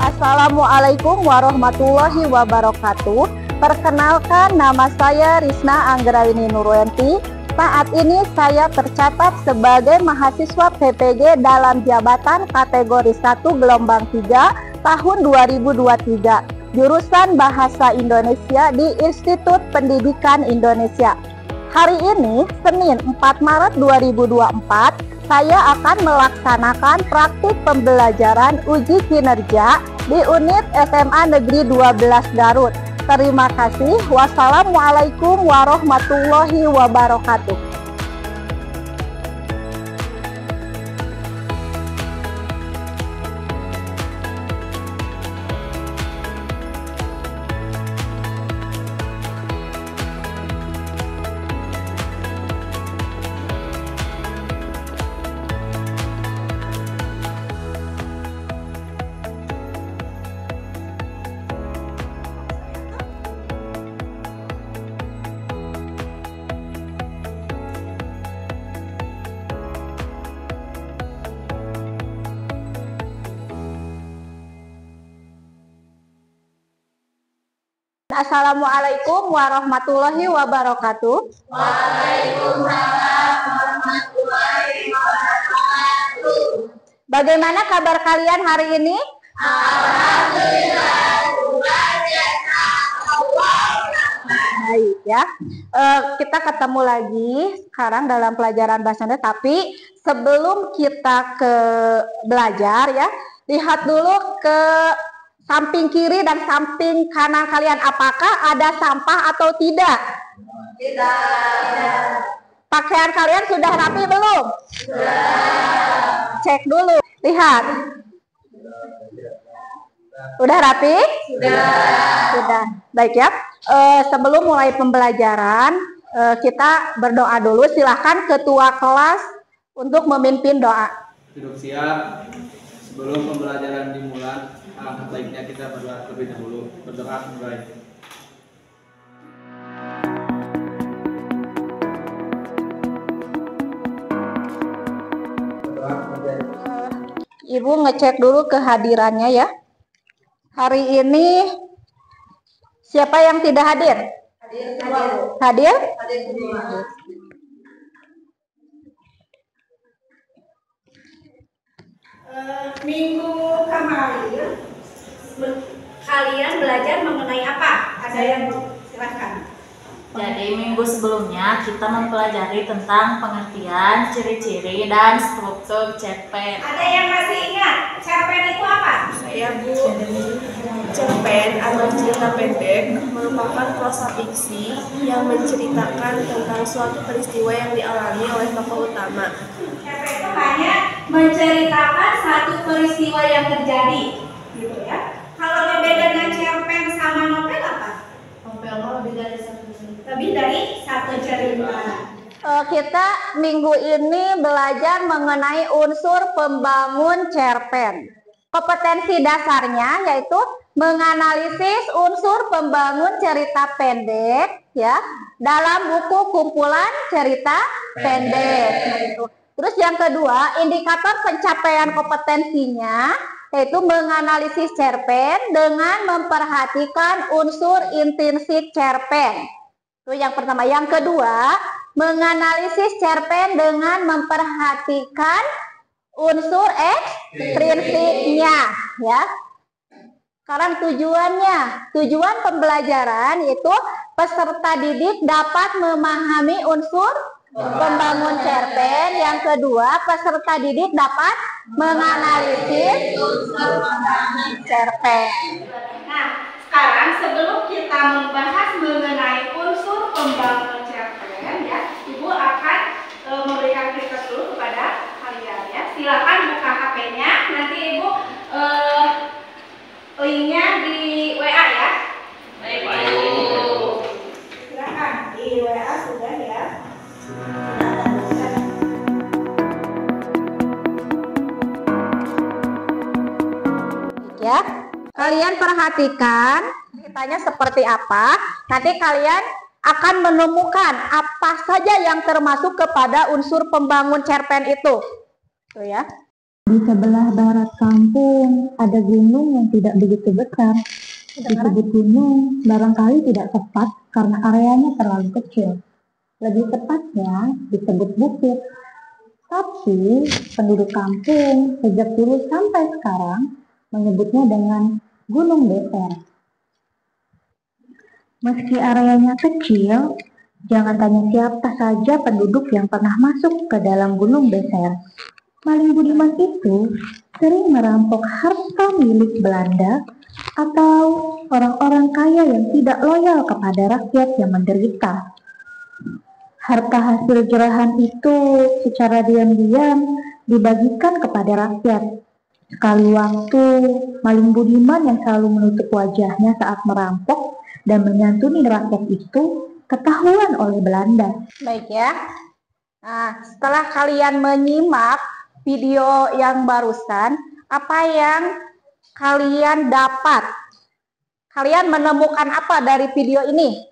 Assalamualaikum warahmatullahi wabarakatuh. Perkenalkan, nama saya Risna Anggraini Nurwenti. Saat ini saya tercatat sebagai mahasiswa PPG dalam jabatan kategori 1 gelombang 3 tahun 2023, jurusan Bahasa Indonesia di Institut Pendidikan Indonesia. Hari ini, Senin 4 Maret 2024, saya akan melaksanakan praktik pembelajaran uji kinerja di unit SMA Negeri 12 Garut. Terima kasih. Wassalamualaikum warahmatullahi wabarakatuh. Assalamualaikum warahmatullahi wabarakatuh. Waalaikumsalam warahmatullahi wabarakatuh. Bagaimana kabar kalian hari ini? Alhamdulillah, luar biasa. Baik ya. Kita ketemu lagi sekarang dalam pelajaran bahasa Indonesia. Tapi sebelum kita ke belajar ya, lihat dulu ke samping kiri dan samping kanan kalian, apakah ada sampah atau tidak? Tidak. Pakaian kalian sudah rapi belum? Sudah. Cek dulu, lihat. Udah rapi? Sudah. Baik ya. Sebelum mulai pembelajaran, kita berdoa dulu. Silahkan ketua kelas untuk memimpin doa. Duduk siap. Sebelum pembelajaran dimulai, baiknya kita berdoa terlebih dahulu. Berdoa mulai. Ibu ngecek dulu kehadirannya ya. Hari ini siapa yang tidak hadir? Hadir? Minggu kemarin kalian belajar mengenai apa? Ada yang silahkan. Jadi minggu sebelumnya kita mempelajari tentang pengertian, ciri-ciri, dan struktur cerpen. Ada yang masih ingat cerpen itu apa? Saya Bu. Cerpen atau cerita pendek merupakan prosa fiksi yang menceritakan tentang suatu peristiwa yang dialami oleh tokoh utama. Cerpen itu hanya menceritakan satu peristiwa yang terjadi, gitu ya. Kalau berbeda dengan cerpen sama novel apa? Novel lebih dari satu cerita. Lebih dari satu cerita. Kita minggu ini belajar mengenai unsur pembangun cerpen. Kompetensi dasarnya yaitu menganalisis unsur pembangun cerita pendek ya dalam buku kumpulan cerita pendek. Terus yang kedua, indikator pencapaian kompetensinya yaitu menganalisis cerpen dengan memperhatikan unsur intrinsik cerpen. Itu yang pertama. Yang kedua, menganalisis cerpen dengan memperhatikan unsur ekstrinsiknya ya. Sekarang tujuan pembelajaran itu peserta didik dapat memahami unsur pembangun cerpen. Yang kedua, peserta didik dapat menganalisis cerpen. Nah, sekarang sebelum kita membahas mengenai unsur pembangun cerpen, ya, Ibu akan memberikan request dulu kepada kalian, ya. Silakan buka HP-nya, nanti Ibu linknya di WA, ya. Baik. Silakan di WA sudah, ya. Ya, kalian perhatikan ceritanya seperti apa. Nanti kalian akan menemukan apa saja yang termasuk kepada unsur pembangun cerpen itu. Tuh ya. Di sebelah barat kampung ada gunung yang tidak begitu besar. Disebut gunung barangkali tidak tepat karena areanya terlalu kecil. Lebih tepatnya disebut bukit. Tapi penduduk kampung sejak dulu sampai sekarang menyebutnya dengan Gunung Beser. Meski areanya kecil, jangan tanya siapa saja penduduk yang pernah masuk ke dalam Gunung Beser. Maling budiman itu sering merampok harta milik Belanda atau orang-orang kaya yang tidak loyal kepada rakyat yang menderita. Harta hasil jerahan itu secara diam-diam dibagikan kepada rakyat. Sekali waktu, maling budiman yang selalu menutup wajahnya saat merampok dan menyantuni rakyat itu ketahuan oleh Belanda. Baik ya. Nah, setelah kalian menyimak video yang barusan, apa yang kalian dapat? Kalian menemukan apa dari video ini?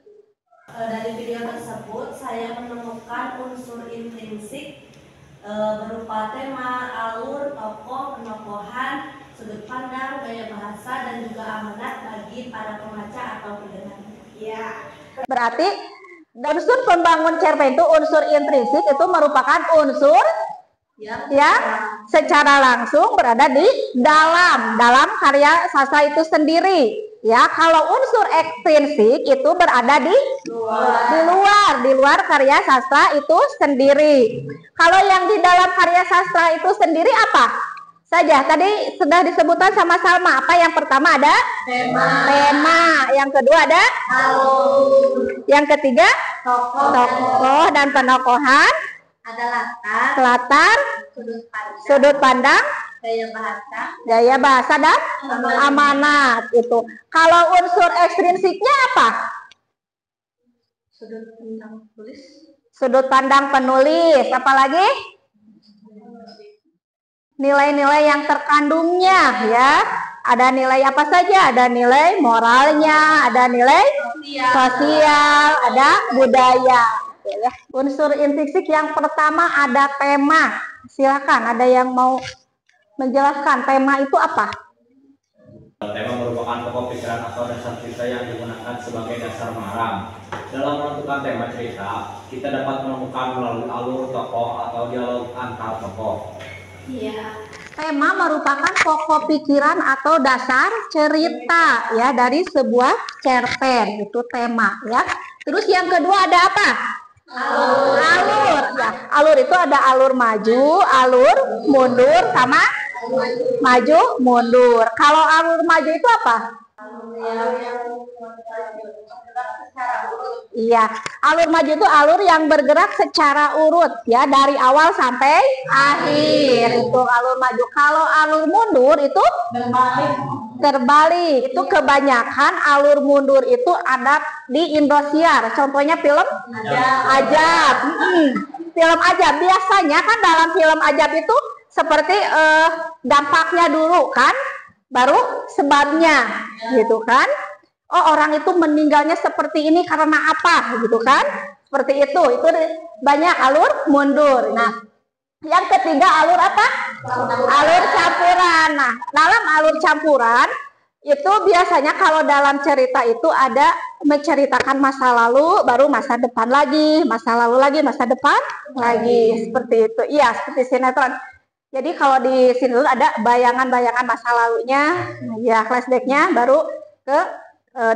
Dari video tersebut, saya menemukan unsur intrinsik berupa tema, alur, tokoh, penokohan, sudut pandang, gaya bahasa, dan juga amanat bagi para pembaca atau pendengar. Ya. Berarti unsur pembangun cerpen itu unsur intrinsik itu merupakan unsur yang secara langsung berada di dalam karya sastra itu sendiri. Ya, kalau unsur ekstrinsik itu berada di luar karya sastra itu sendiri. Kalau yang di dalam karya sastra itu sendiri apa saja? Tadi sudah disebutkan sama Salma. Apa yang pertama ada? Tema. Yang kedua ada? Alur. Yang ketiga? Tokoh dan penokohan. Ada Latar. Sudut pandang. Gaya bahasa dan amanat itu. Kalau unsur ekstrinsiknya apa? Sudut pandang penulis. Apalagi? Nilai-nilai yang terkandungnya, ya. Ada nilai apa saja? Ada nilai moralnya, ada nilai sosial, ada budaya. Ya. Unsur intrinsik yang pertama ada tema. Silakan, ada yang mau menjelaskan tema itu apa? Tema merupakan pokok pikiran atau dasar cerita yang digunakan sebagai dasar mengarang. Dalam menentukan tema cerita, kita dapat menemukan melalui alur tokoh atau dialog antar tokoh. Iya. Tema merupakan pokok pikiran atau dasar cerita ya dari sebuah cerpen, itu tema ya. Terus yang kedua ada apa? Alur. Ya, alur itu ada alur maju, alur mundur sama maju mundur. Kalau alur maju itu apa? Iya, alur maju itu alur yang bergerak secara urut ya dari awal sampai akhir. Itu alur maju. Kalau alur mundur itu terbalik. Itu kebanyakan alur mundur itu ada di Indosiar. Contohnya film Ajab. Film Ajab biasanya kan dalam film Ajab itu seperti dampaknya dulu kan, baru sebabnya gitu kan. Oh, orang itu meninggalnya seperti ini karena apa gitu kan, seperti itu banyak alur mundur. Nah, yang ketiga alur apa? Alur campuran. Nah, dalam alur campuran itu biasanya kalau dalam cerita itu ada menceritakan masa lalu, baru masa depan lagi, masa lalu lagi, masa depan lagi, seperti itu. Iya, seperti sinetron. Jadi kalau di sini ada bayangan-bayangan masa lalunya, ya flashbacknya, baru ke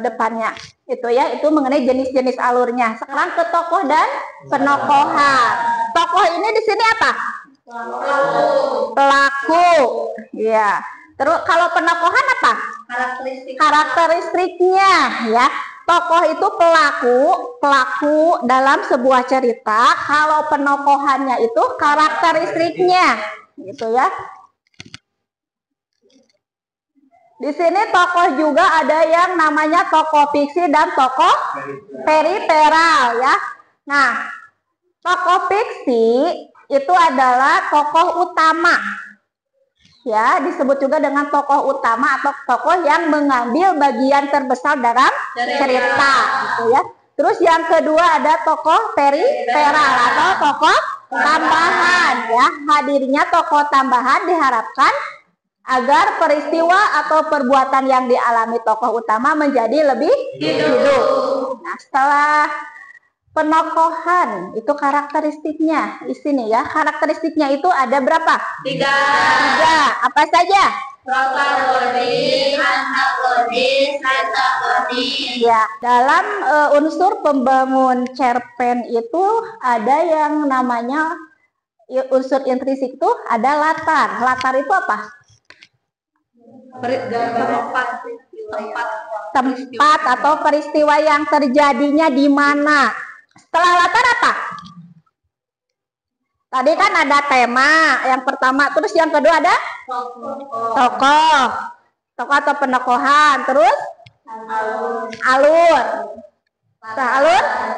depannya. Itu ya, itu mengenai jenis-jenis alurnya. Sekarang ke tokoh dan penokohan. Tokoh ini di sini apa? Pelaku. Ya. Terus kalau penokohan apa? Karakteristiknya ya. Tokoh itu pelaku dalam sebuah cerita. Kalau penokohannya itu karakteristiknya, gitu ya. Di sini tokoh juga ada yang namanya tokoh fiksi dan tokoh peripheral ya. Nah, tokoh fiksi itu adalah tokoh utama. Ya, disebut juga dengan tokoh utama atau tokoh yang mengambil bagian terbesar dalam cerita, gitu ya. Terus yang kedua ada tokoh peripheral atau tokoh tambahan, ya. Hadirnya tokoh tambahan diharapkan agar peristiwa atau perbuatan yang dialami tokoh utama menjadi lebih hidup. Nah, setelah penokohan itu karakteristiknya di sini ya. Karakteristiknya itu ada berapa? Tiga. Apa saja? Protagonis, antagonis, antagonis. Ya, dalam unsur pembangun cerpen itu ada yang namanya unsur intrinsik itu ada latar. Latar itu apa? Tempat atau peristiwa yang terjadinya di mana. Setelah latar apa? Tadi kan ada tema yang pertama, terus yang kedua ada tokoh atau penokohan, terus alur,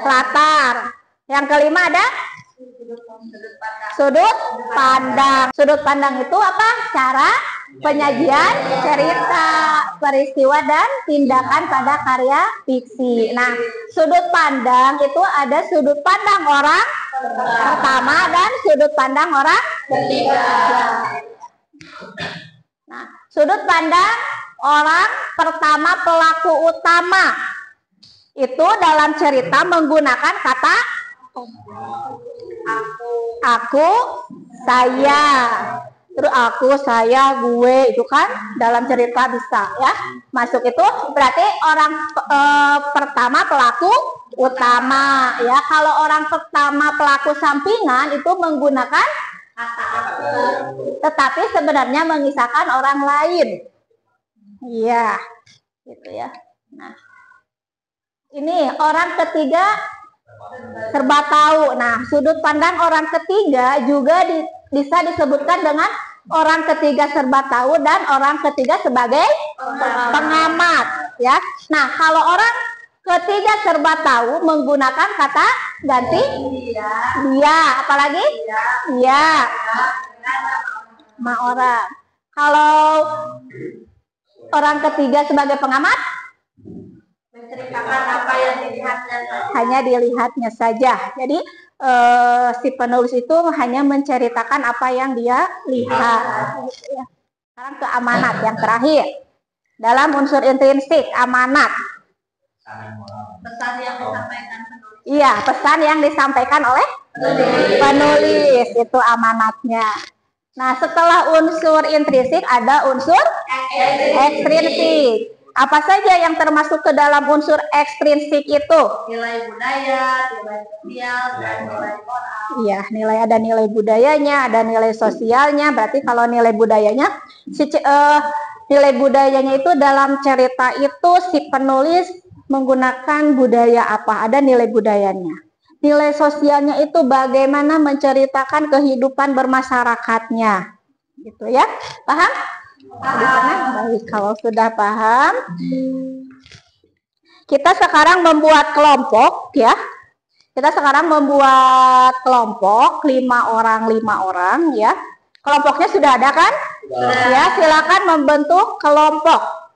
latar. Yang kelima ada sudut pandang. Sudut pandang itu apa? Cara penyajian cerita, peristiwa dan tindakan pada karya fiksi. Nah, sudut pandang itu ada sudut pandang orang pertama dan sudut pandang orang ketiga. Nah, sudut pandang orang pertama pelaku utama itu dalam cerita menggunakan kata aku, saya. Terus aku, saya, gue, itu kan dalam cerita bisa ya masuk. Itu berarti orang pertama pelaku utama ya. Kalau orang pertama pelaku sampingan itu menggunakan kata aku, tetapi sebenarnya mengisahkan orang lain. Iya, gitu ya. Nah, ini orang ketiga serba tahu. Nah, sudut pandang orang ketiga juga bisa disebutkan dengan orang ketiga serba tahu dan orang ketiga sebagai pengamat ya. Nah, kalau orang ketiga serba tahu menggunakan kata ganti dia, apalagi iya sama orang. Kalau orang ketiga sebagai pengamat menceritakan apa yang dilihatnya, hanya dilihatnya saja. Jadi si penulis itu hanya menceritakan apa yang dia lihat. Sekarang ke amanat yang terakhir. Dalam unsur intrinsik amanat. Pesan yang disampaikan penulis. Iya, pesan yang disampaikan oleh penulis itu amanatnya. Nah, setelah unsur intrinsik ada unsur ekstrinsik. Apa saja yang termasuk ke dalam unsur ekstrinsik itu? Nilai budaya, nilai sosial, dan nilai moral. Iya, ada nilai budayanya, ada nilai sosialnya. Berarti kalau nilai budayanya, nilai budayanya itu dalam cerita itu si penulis menggunakan budaya apa? Ada nilai budayanya. Nilai sosialnya itu bagaimana menceritakan kehidupan bermasyarakatnya. Gitu ya, paham? Di sana baik. Kalau sudah paham, kita sekarang membuat kelompok ya. Kita sekarang membuat kelompok 5 orang ya. Kelompoknya sudah ada kan? Ya, silakan membentuk kelompok.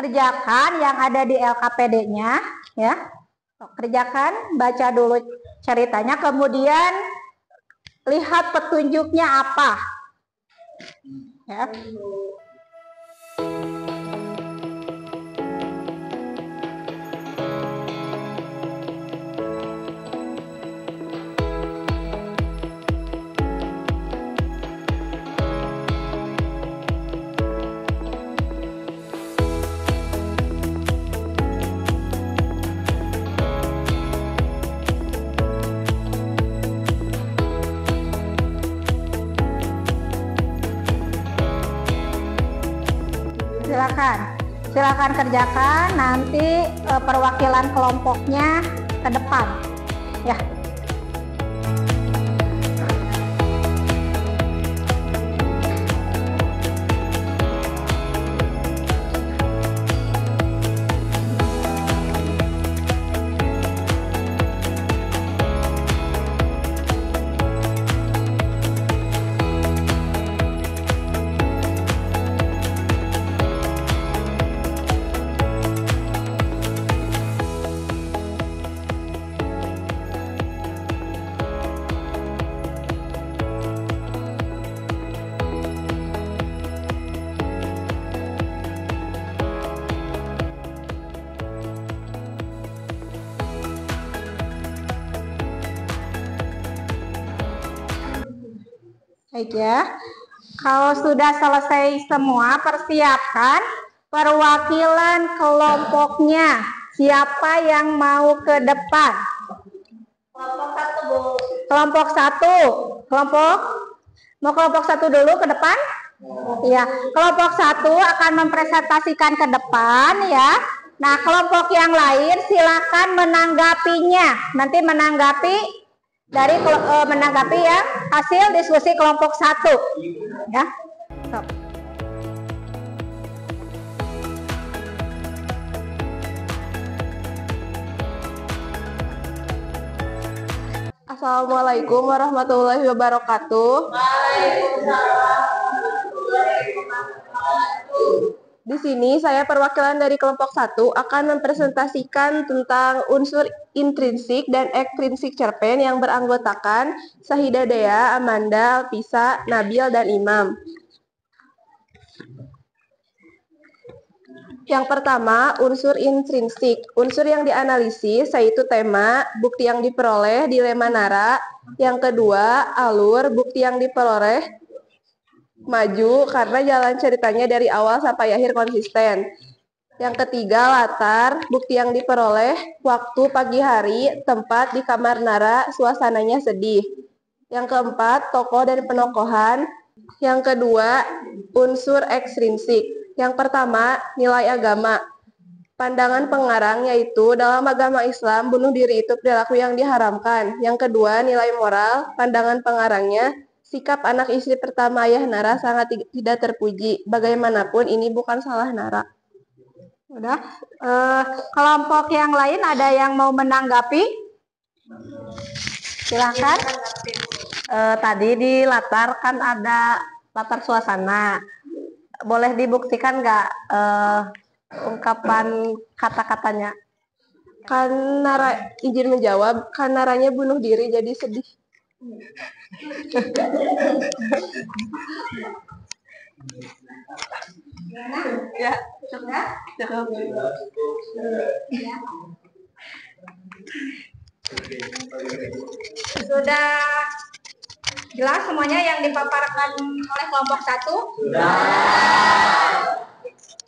kerjakan yang ada di LKPD-nya ya. Kerjakan, baca dulu ceritanya, kemudian lihat petunjuknya apa. Ya. Silakan kerjakan, nanti perwakilan kelompoknya ke depan ya. Baik ya, kalau sudah selesai semua, persiapkan perwakilan kelompoknya. Siapa yang mau ke depan? Kelompok 1, Bu. Kelompok 1. Mau kelompok 1 dulu ke depan? Iya, kelompok 1 akan mempresentasikan ke depan ya. Nah, kelompok yang lain silakan menanggapinya. Nanti menanggapi ya hasil diskusi kelompok 1 ya. Stop. Assalamualaikum warahmatullahi wabarakatuh. Di sini saya perwakilan dari kelompok 1 akan mempresentasikan tentang unsur intrinsik dan ekstrinsik cerpen yang beranggotakan Sahida Dea, Amanda, Alpisa, Nabil, dan Imam. Yang pertama, unsur intrinsik. Unsur yang dianalisis yaitu tema, bukti yang diperoleh, dilema nara. Yang kedua, alur, bukti yang diperoleh, maju karena jalan ceritanya dari awal sampai akhir konsisten. Yang ketiga, latar, bukti yang diperoleh, waktu pagi hari, tempat di kamar Nara, suasananya sedih. Yang keempat, tokoh dan penokohan. Yang kedua, unsur ekstrinsik. Yang pertama, nilai agama. Pandangan pengarang yaitu dalam agama Islam, bunuh diri itu perilaku yang diharamkan. Yang kedua, nilai moral. Pandangan pengarangnya, sikap anak istri pertama ayah Nara sangat tidak terpuji. Bagaimanapun ini bukan salah Nara. Udah. Kelompok yang lain ada yang mau menanggapi? Silakan. Tadi di latar kan ada latar suasana. Boleh dibuktikan nggak ungkapan kata-katanya? Kan Nara izin menjawab, kan Naranya bunuh diri jadi sedih. Ya, cukup. Sudah jelas semuanya yang dipaparkan oleh kelompok 1?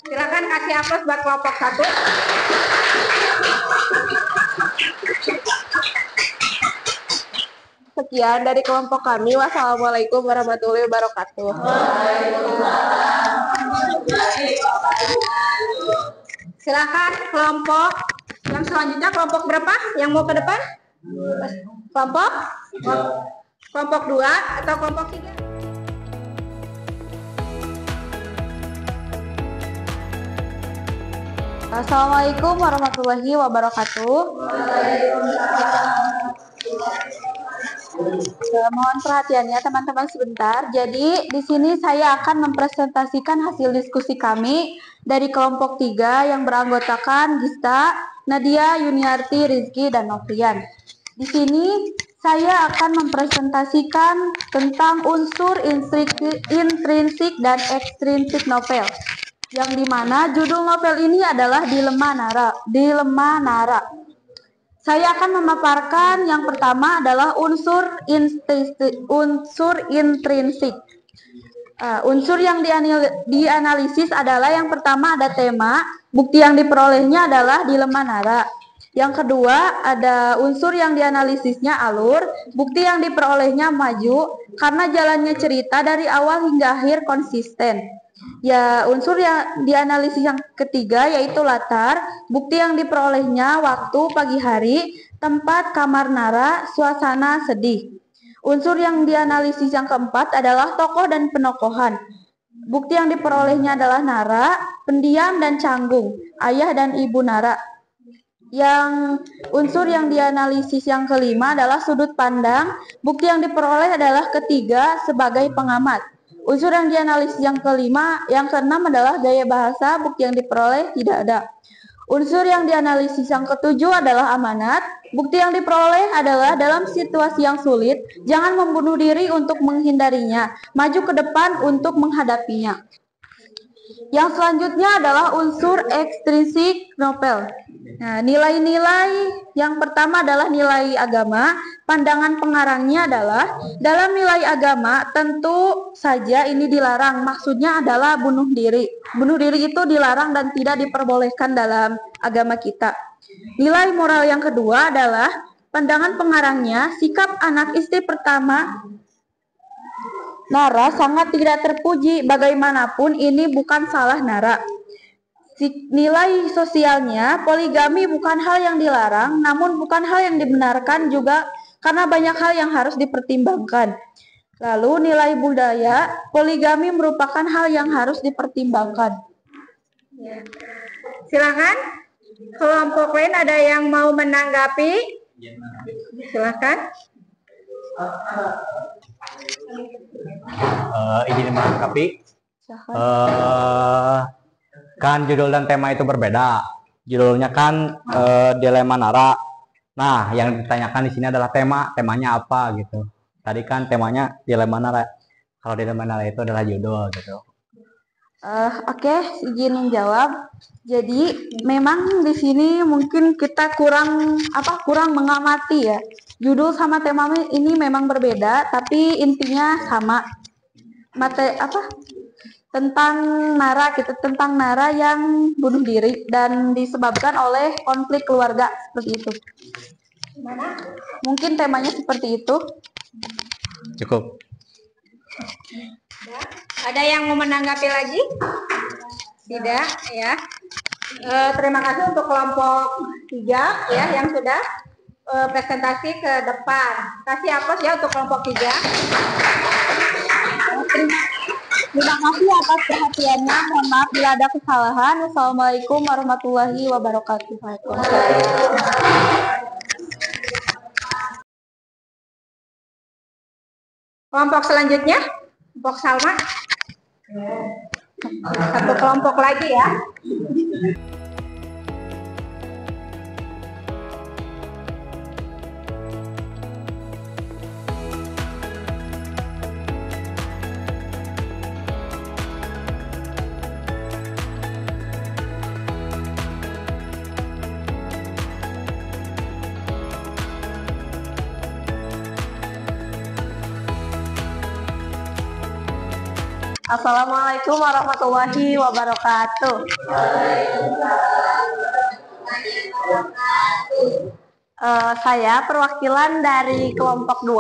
Silakan kasih aplaus buat kelompok 1. Sekian dari kelompok kami. Wassalamualaikum warahmatullahi wabarakatuh. Silakan kelompok yang selanjutnya, kelompok berapa yang mau ke depan? Kelompok 2 atau kelompok 3? Assalamualaikum warahmatullahi wabarakatuh. Mohon perhatiannya teman-teman sebentar. Jadi di sini saya akan mempresentasikan hasil diskusi kami dari kelompok 3 yang beranggotakan Gista, Nadia, Yuniarti, Rizky, dan Novrian. Di sini saya akan mempresentasikan tentang unsur intrinsik dan ekstrinsik novel. Yang dimana judul novel ini adalah Dilema Nara. Saya akan memaparkan yang pertama adalah unsur intrinsik. Unsur yang dianalisis adalah yang pertama ada tema, bukti yang diperolehnya adalah dilema nara. Yang kedua ada unsur yang dianalisisnya alur, bukti yang diperolehnya maju karena jalannya cerita dari awal hingga akhir konsisten. Ya, unsur yang dianalisis yang ketiga yaitu latar, bukti yang diperolehnya waktu pagi hari, tempat kamar nara, suasana sedih. Unsur yang dianalisis yang keempat adalah tokoh dan penokohan. Bukti yang diperolehnya adalah nara, pendiam dan canggung, ayah dan ibu nara. Yang unsur yang dianalisis yang kelima adalah sudut pandang, bukti yang diperoleh adalah ketiga sebagai pengamat. Unsur yang dianalisis yang keenam adalah gaya bahasa, bukti yang diperoleh tidak ada. Unsur yang dianalisis yang ketujuh adalah amanat, bukti yang diperoleh adalah dalam situasi yang sulit, jangan membunuh diri untuk menghindarinya, maju ke depan untuk menghadapinya. Yang selanjutnya adalah unsur ekstrinsik novel. Nah, nilai-nilai yang pertama adalah nilai agama. Pandangan pengarangnya adalah dalam nilai agama tentu saja ini dilarang. Maksudnya adalah bunuh diri. Bunuh diri itu dilarang dan tidak diperbolehkan dalam agama kita. Nilai moral yang kedua adalah pandangan pengarangnya sikap anak istri pertama Nara sangat tidak terpuji, bagaimanapun ini bukan salah Nara. Nilai sosialnya, poligami bukan hal yang dilarang, namun bukan hal yang dibenarkan juga karena banyak hal yang harus dipertimbangkan. Lalu nilai budaya, poligami merupakan hal yang harus dipertimbangkan. Silakan, kelompok lain ada yang mau menanggapi? Silakan. Izin menanggapi. Kan judul dan tema itu berbeda. Judulnya kan Dilema Nara. Nah, yang ditanyakan di sini adalah temanya apa gitu. Tadi kan temanya Dilema Nara. Kalau Dilema Nara itu adalah judul gitu. Oke, izin menjawab. Jadi memang di sini mungkin kita kurang mengamati ya. Judul sama tema ini memang berbeda, tapi intinya sama. Tentang Nara yang bunuh diri dan disebabkan oleh konflik keluarga seperti itu. Mungkin temanya seperti itu. Cukup. Ada yang mau menanggapi lagi? Tidak, ya. Terima kasih untuk kelompok 3 ya yang sudah presentasi ke depan. Kasih aplaus ya untuk kelompok 3. Terima kasih atas perhatiannya. Mohon maaf bila ada kesalahan. Wassalamualaikum warahmatullahi wabarakatuh. Kelompok selanjutnya, kelompok Salma. Satu kelompok lagi ya. Assalamualaikum warahmatullahi wabarakatuh. Saya perwakilan dari kelompok 2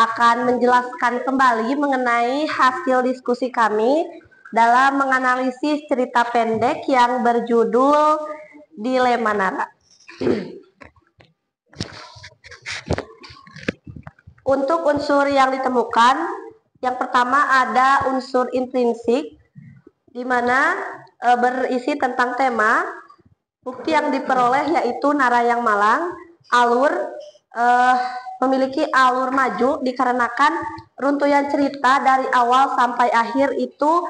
akan menjelaskan kembali mengenai hasil diskusi kami dalam menganalisis cerita pendek yang berjudul Dilema Nara. Untuk unsur yang ditemukan, yang pertama ada unsur intrinsik, di mana berisi tentang tema, bukti yang diperoleh yaitu nara yang malang, alur, memiliki alur maju dikarenakan runtuyan cerita dari awal sampai akhir itu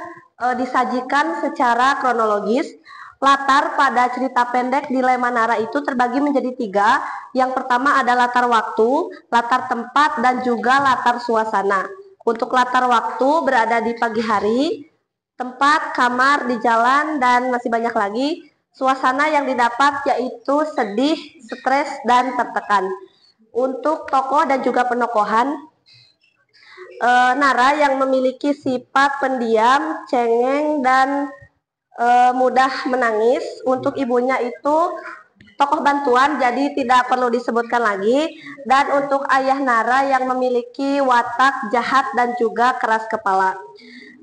disajikan secara kronologis. Latar pada cerita pendek di Lemanara itu terbagi menjadi 3. Yang pertama ada latar waktu, latar tempat, dan juga latar suasana. Untuk latar waktu berada di pagi hari, tempat, kamar, di jalan, dan masih banyak lagi. Suasana yang didapat yaitu sedih, stres, dan tertekan. Untuk tokoh dan juga penokohan, Nara yang memiliki sifat pendiam, cengeng, dan mudah menangis. Untuk ibunya itu tokoh bantuan, jadi tidak perlu disebutkan lagi. Dan untuk ayah Nara yang memiliki watak jahat dan juga keras kepala.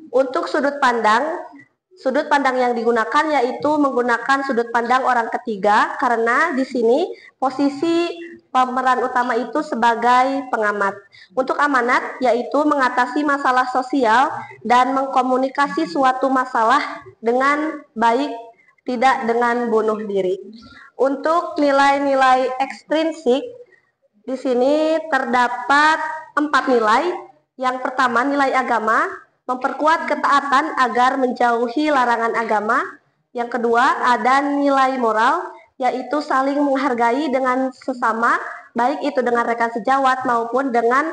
Untuk sudut pandang yang digunakan yaitu menggunakan sudut pandang orang ketiga, karena di sini posisi pemeran utama itu sebagai pengamat. Untuk amanat yaitu mengatasi masalah sosial dan mengkomunikasi suatu masalah dengan baik, tidak dengan bunuh diri. Untuk nilai-nilai ekstrinsik di sini terdapat 4 nilai. Yang pertama nilai agama, memperkuat ketaatan agar menjauhi larangan agama. Yang kedua ada nilai moral, yaitu saling menghargai dengan sesama, baik itu dengan rekan sejawat maupun dengan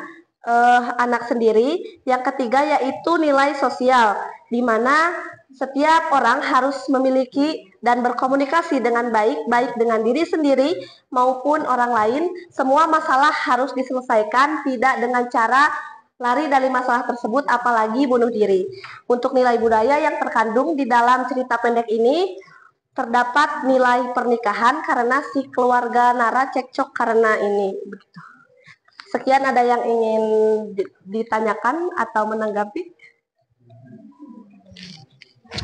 anak sendiri. Yang ketiga yaitu nilai sosial, di mana setiap orang harus memiliki dan berkomunikasi dengan baik, baik dengan diri sendiri maupun orang lain. Semua masalah harus diselesaikan, tidak dengan cara lari dari masalah tersebut, apalagi bunuh diri. Untuk nilai budaya yang terkandung di dalam cerita pendek ini, terdapat nilai pernikahan karena si keluarga Nara cekcok karena ini. Begitu. Sekian, ada yang ingin ditanyakan atau menanggapi?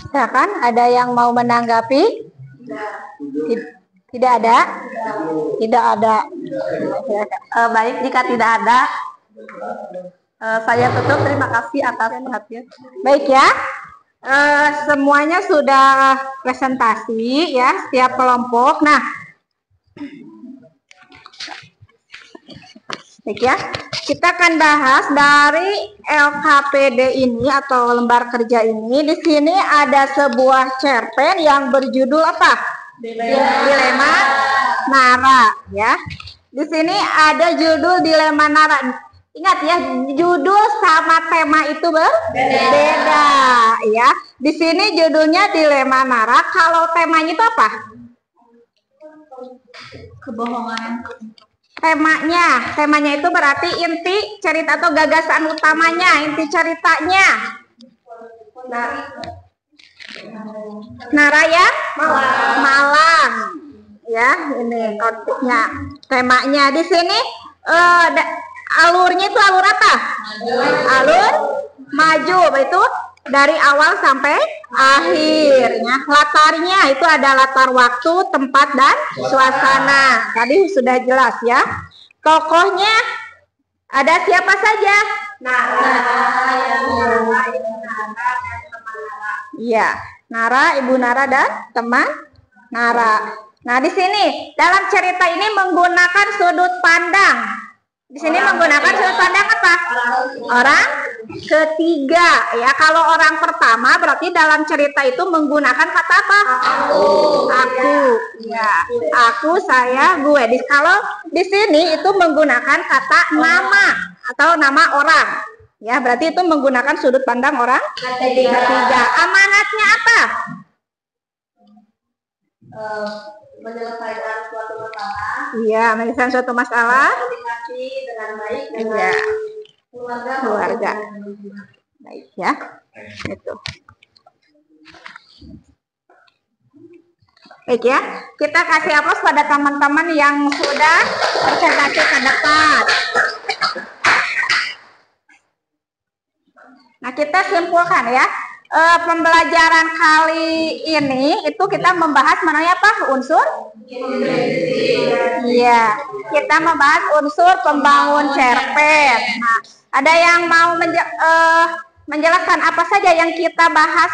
Silakan, ada yang mau menanggapi? Tidak ada? Tidak ada. Baik, jika tidak ada, saya tutup. Terima kasih atas perhatian. Baik ya. Semuanya sudah presentasi ya, setiap kelompok. Nah, baik ya, kita akan bahas dari LKPD ini atau lembar kerja ini. Di sini ada sebuah cerpen yang berjudul apa? Dilema Nara ya. Di sini ada judul Dilema Nara. Ingat ya, judul sama tema itu berbeda ya. Di sini judulnya Dilema Nara. Kalau temanya itu apa? Kebohongan. Temanya itu berarti inti cerita atau gagasan utamanya, inti ceritanya. Nara ya, Malang. Ya, ini konfliknya. Temanya di sini alurnya itu alur apa? Alur maju, itu dari awal sampai akhirnya. Latarnya itu ada latar waktu, tempat, dan suasana. Tadi sudah jelas ya. Tokohnya ada siapa saja? Nara, Iya, Nara, Ibu Nara, dan teman Nara. Nah, di sini dalam cerita ini menggunakan sudut pandang. Di sini menggunakan sudut pandang apa? Orang ketiga ya. Kalau orang pertama berarti dalam cerita itu menggunakan kata apa? Aku. Ya. Aku, saya, gue. Kalau di sini itu menggunakan kata nama atau nama orang. Ya, berarti itu menggunakan sudut pandang orang ketiga. Amanatnya apa? Menyelesaikan suatu masalah. Iya, menyelesaikan suatu masalah. Komunikasi dengan baik dengan Iya. keluarga. Baik ya. Itu. Baik ya. Kita kasih aplaus pada teman-teman yang sudah presentasi ke depan. Nah, kita simpulkan ya. Pembelajaran kali ini itu kita membahas mengenai apa? Unsur? Iya, kita membahas unsur pembangun cerpen. Nah, ada yang mau menjelaskan apa saja yang kita bahas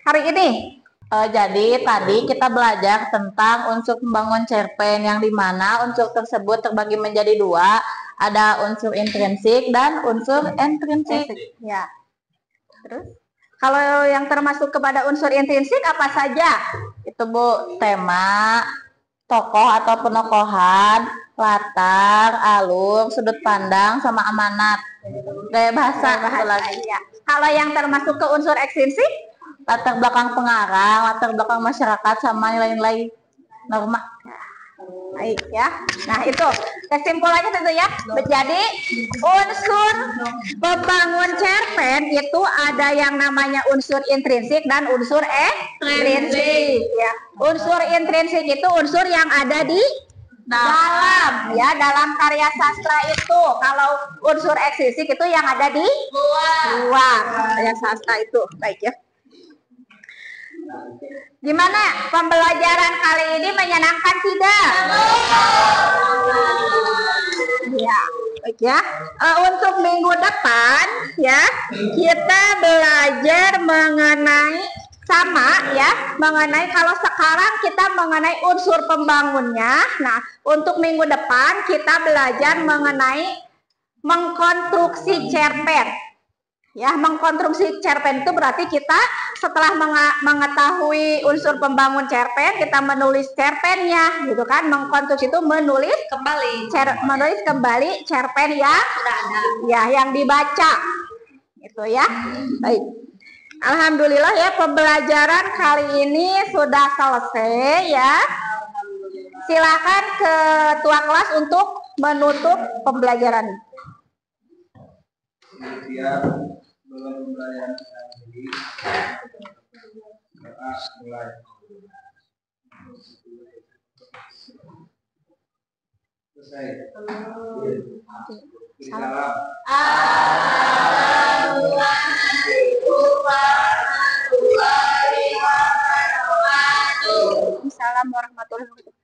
hari ini? Jadi tadi kita belajar tentang unsur pembangun cerpen, yang dimana unsur tersebut terbagi menjadi 2. Ada unsur intrinsik dan unsur ekstrinsik. Ya. Terus kalau yang termasuk kepada unsur intrinsik apa saja? Itu Bu, tema, tokoh atau penokohan, latar, alur, sudut pandang, sama amanat. Gaya bahasa. Ya. Kalau yang termasuk ke unsur ekstrinsik, Latar belakang pengarang, latar belakang masyarakat, sama nilai-nilai norma. baik ya. Nah itu kesimpulannya tentu ya. Jadi unsur pembangun cerpen itu ada yang namanya unsur intrinsik dan unsur ekstrinsik. Ya. Unsur intrinsik itu unsur yang ada di dalam ya, dalam karya sastra itu. Kalau unsur ekstrinsik itu yang ada di luar karya sastra itu. Baik ya. Gimana pembelajaran kali ini, menyenangkan tidak? Ya, baik ya. Untuk minggu depan ya kita belajar mengenai kalau sekarang kita mengenai unsur pembangunnya. Nah, untuk minggu depan kita belajar mengenai mengkonstruksi cerpen. Ya, mengkonstruksi cerpen itu berarti kita setelah mengetahui unsur pembangun cerpen, kita menulis cerpennya, gitu kan? Mengkonstruksi itu menulis kembali cerpen yang sudah ada, ya, yang dibaca, gitu ya. Baik, alhamdulillah ya pembelajaran kali ini sudah selesai ya. Silakan ketua kelas untuk menutup pembelajaran. Kemudian belum pembelajaran sendiri mulai selesai. Salam. Assalamualaikum warahmatullahi wabarakatuh.